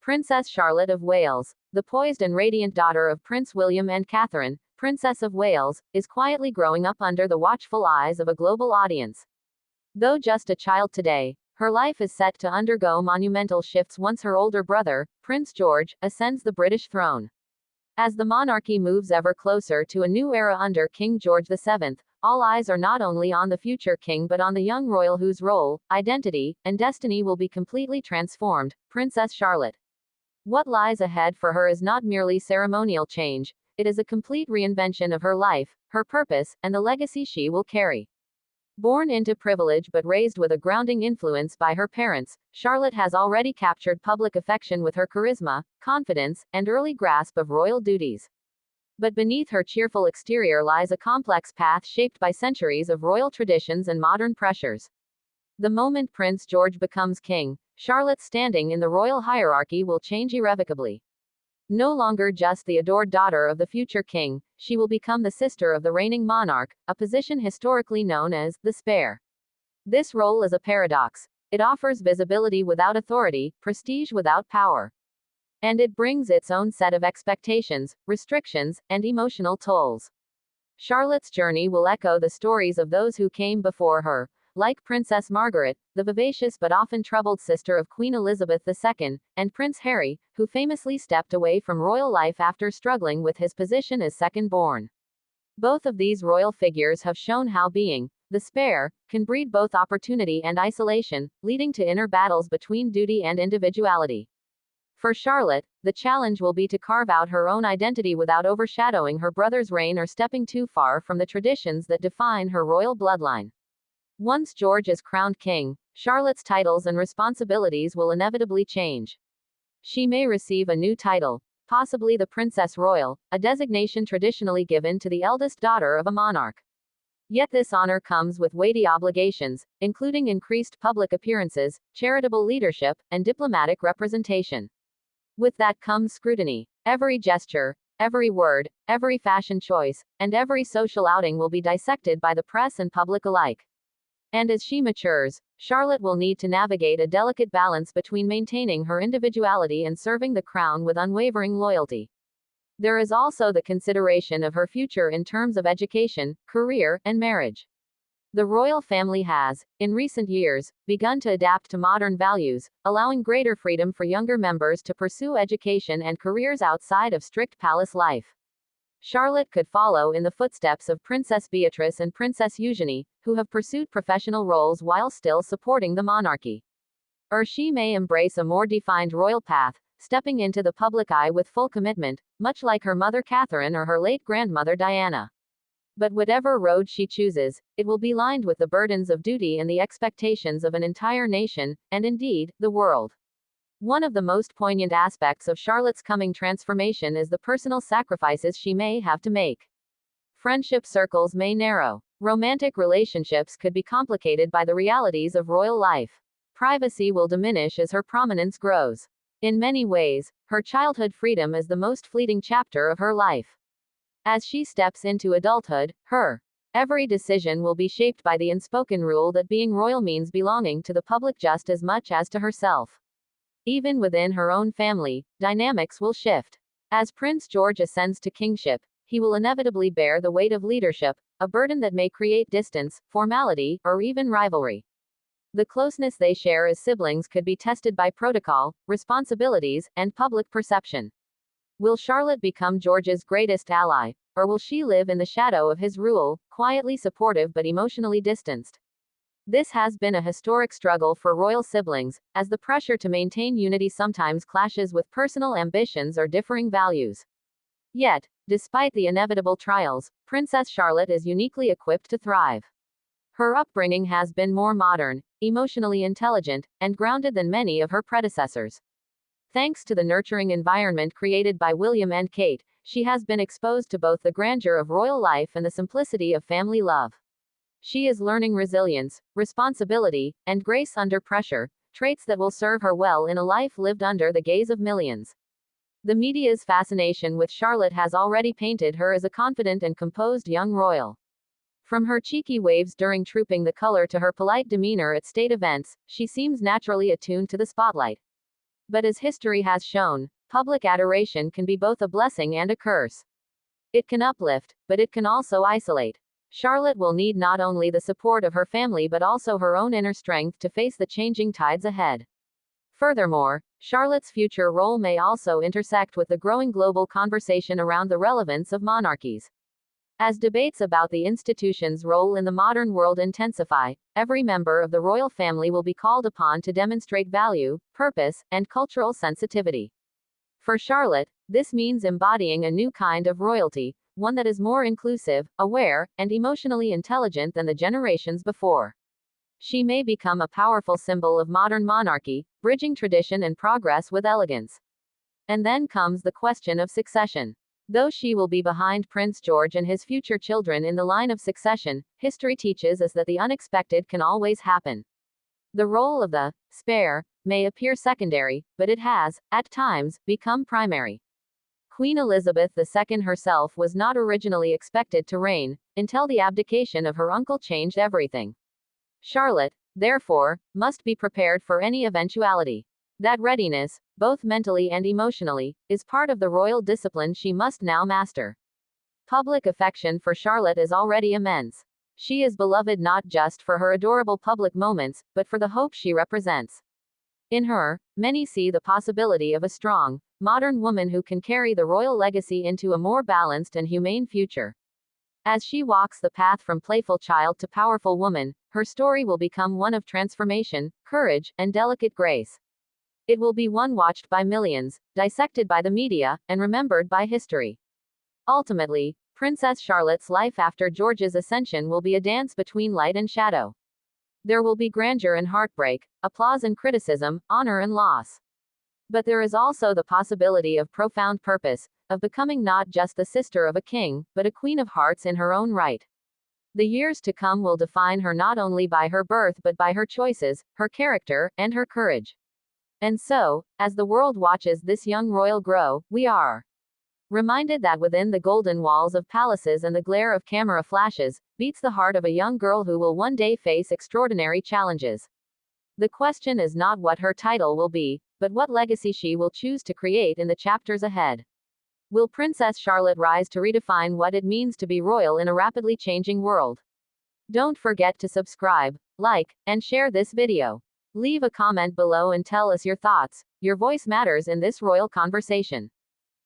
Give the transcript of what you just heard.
Princess Charlotte of Wales, the poised and radiant daughter of Prince William and Catherine, Princess of Wales, is quietly growing up under the watchful eyes of a global audience. Though just a child today, her life is set to undergo monumental shifts once her older brother, Prince George, ascends the British throne. As the monarchy moves ever closer to a new era under King George VII, all eyes are not only on the future king but on the young royal whose role, identity, and destiny will be completely transformed, Princess Charlotte. What lies ahead for her is not merely ceremonial change, it is a complete reinvention of her life, her purpose, and the legacy she will carry. Born into privilege but raised with a grounding influence by her parents, Charlotte has already captured public affection with her charisma, confidence, and early grasp of royal duties. But beneath her cheerful exterior lies a complex path shaped by centuries of royal traditions and modern pressures. The moment Prince George becomes king, Charlotte's standing in the royal hierarchy will change irrevocably. No longer just the adored daughter of the future king, she will become the sister of the reigning monarch, a position historically known as the spare. This role is a paradox. It offers visibility without authority, prestige without power. And it brings its own set of expectations, restrictions, and emotional tolls. Charlotte's journey will echo the stories of those who came before her, like Princess Margaret, the vivacious but often troubled sister of Queen Elizabeth II, and Prince Harry, who famously stepped away from royal life after struggling with his position as second-born. Both of these royal figures have shown how being the spare can breed both opportunity and isolation, leading to inner battles between duty and individuality. For Charlotte, the challenge will be to carve out her own identity without overshadowing her brother's reign or stepping too far from the traditions that define her royal bloodline. Once George is crowned king, Charlotte's titles and responsibilities will inevitably change. She may receive a new title, possibly the Princess Royal, a designation traditionally given to the eldest daughter of a monarch. Yet this honor comes with weighty obligations, including increased public appearances, charitable leadership, and diplomatic representation. With that comes scrutiny. Every gesture, every word, every fashion choice, and every social outing will be dissected by the press and public alike. And as she matures, Charlotte will need to navigate a delicate balance between maintaining her individuality and serving the crown with unwavering loyalty. There is also the consideration of her future in terms of education, career, and marriage. The royal family has, in recent years, begun to adapt to modern values, allowing greater freedom for younger members to pursue education and careers outside of strict palace life. Charlotte could follow in the footsteps of Princess Beatrice and Princess Eugenie, who have pursued professional roles while still supporting the monarchy. Or she may embrace a more defined royal path, stepping into the public eye with full commitment, much like her mother Catherine or her late grandmother Diana. But whatever road she chooses, it will be lined with the burdens of duty and the expectations of an entire nation, and indeed, the world. One of the most poignant aspects of Charlotte's coming transformation is the personal sacrifices she may have to make. Friendship circles may narrow. Romantic relationships could be complicated by the realities of royal life. Privacy will diminish as her prominence grows. In many ways, her childhood freedom is the most fleeting chapter of her life. As she steps into adulthood, her every decision will be shaped by the unspoken rule that being royal means belonging to the public just as much as to herself. Even within her own family, dynamics will shift. As Prince George ascends to kingship, he will inevitably bear the weight of leadership, a burden that may create distance, formality, or even rivalry. The closeness they share as siblings could be tested by protocol, responsibilities, and public perception. Will Charlotte become George's greatest ally, or will she live in the shadow of his rule, quietly supportive but emotionally distanced? This has been a historic struggle for royal siblings, as the pressure to maintain unity sometimes clashes with personal ambitions or differing values. Yet, despite the inevitable trials, Princess Charlotte is uniquely equipped to thrive. Her upbringing has been more modern, emotionally intelligent, and grounded than many of her predecessors. Thanks to the nurturing environment created by William and Kate, she has been exposed to both the grandeur of royal life and the simplicity of family love. She is learning resilience, responsibility, and grace under pressure, traits that will serve her well in a life lived under the gaze of millions. The media's fascination with Charlotte has already painted her as a confident and composed young royal. From her cheeky waves during trooping the color to her polite demeanor at state events, she seems naturally attuned to the spotlight. But as history has shown, public adoration can be both a blessing and a curse. It can uplift, but it can also isolate. Charlotte will need not only the support of her family but also her own inner strength to face the changing tides ahead. Furthermore, Charlotte's future role may also intersect with the growing global conversation around the relevance of monarchies. As debates about the institution's role in the modern world intensify, every member of the royal family will be called upon to demonstrate value, purpose, and cultural sensitivity. For Charlotte, this means embodying a new kind of royalty, one that is more inclusive, aware, and emotionally intelligent than the generations before. She may become a powerful symbol of modern monarchy, bridging tradition and progress with elegance. And then comes the question of succession. Though she will be behind Prince George and his future children in the line of succession, history teaches us that the unexpected can always happen. The role of the spare may appear secondary, but it has, at times, become primary. Queen Elizabeth II herself was not originally expected to reign, until the abdication of her uncle changed everything. Charlotte, therefore, must be prepared for any eventuality. That readiness, both mentally and emotionally, is part of the royal discipline she must now master. Public affection for Charlotte is already immense. She is beloved not just for her adorable public moments, but for the hope she represents. In her, many see the possibility of a strong, modern woman who can carry the royal legacy into a more balanced and humane future. As she walks the path from playful child to powerful woman, her story will become one of transformation, courage, and delicate grace. It will be one watched by millions, dissected by the media, and remembered by history. Ultimately, Princess Charlotte's life after George's ascension will be a dance between light and shadow. There will be grandeur and heartbreak, applause and criticism, honor and loss. But there is also the possibility of profound purpose, of becoming not just the sister of a king, but a queen of hearts in her own right. The years to come will define her not only by her birth but by her choices, her character, and her courage. And so, as the world watches this young royal grow, we are reminded that within the golden walls of palaces and the glare of camera flashes, beats the heart of a young girl who will one day face extraordinary challenges. The question is not what her title will be, but what legacy she will choose to create in the chapters ahead. Will Princess Charlotte rise to redefine what it means to be royal in a rapidly changing world? Don't forget to subscribe, like, and share this video. Leave a comment below and tell us your thoughts. Your voice matters in this royal conversation.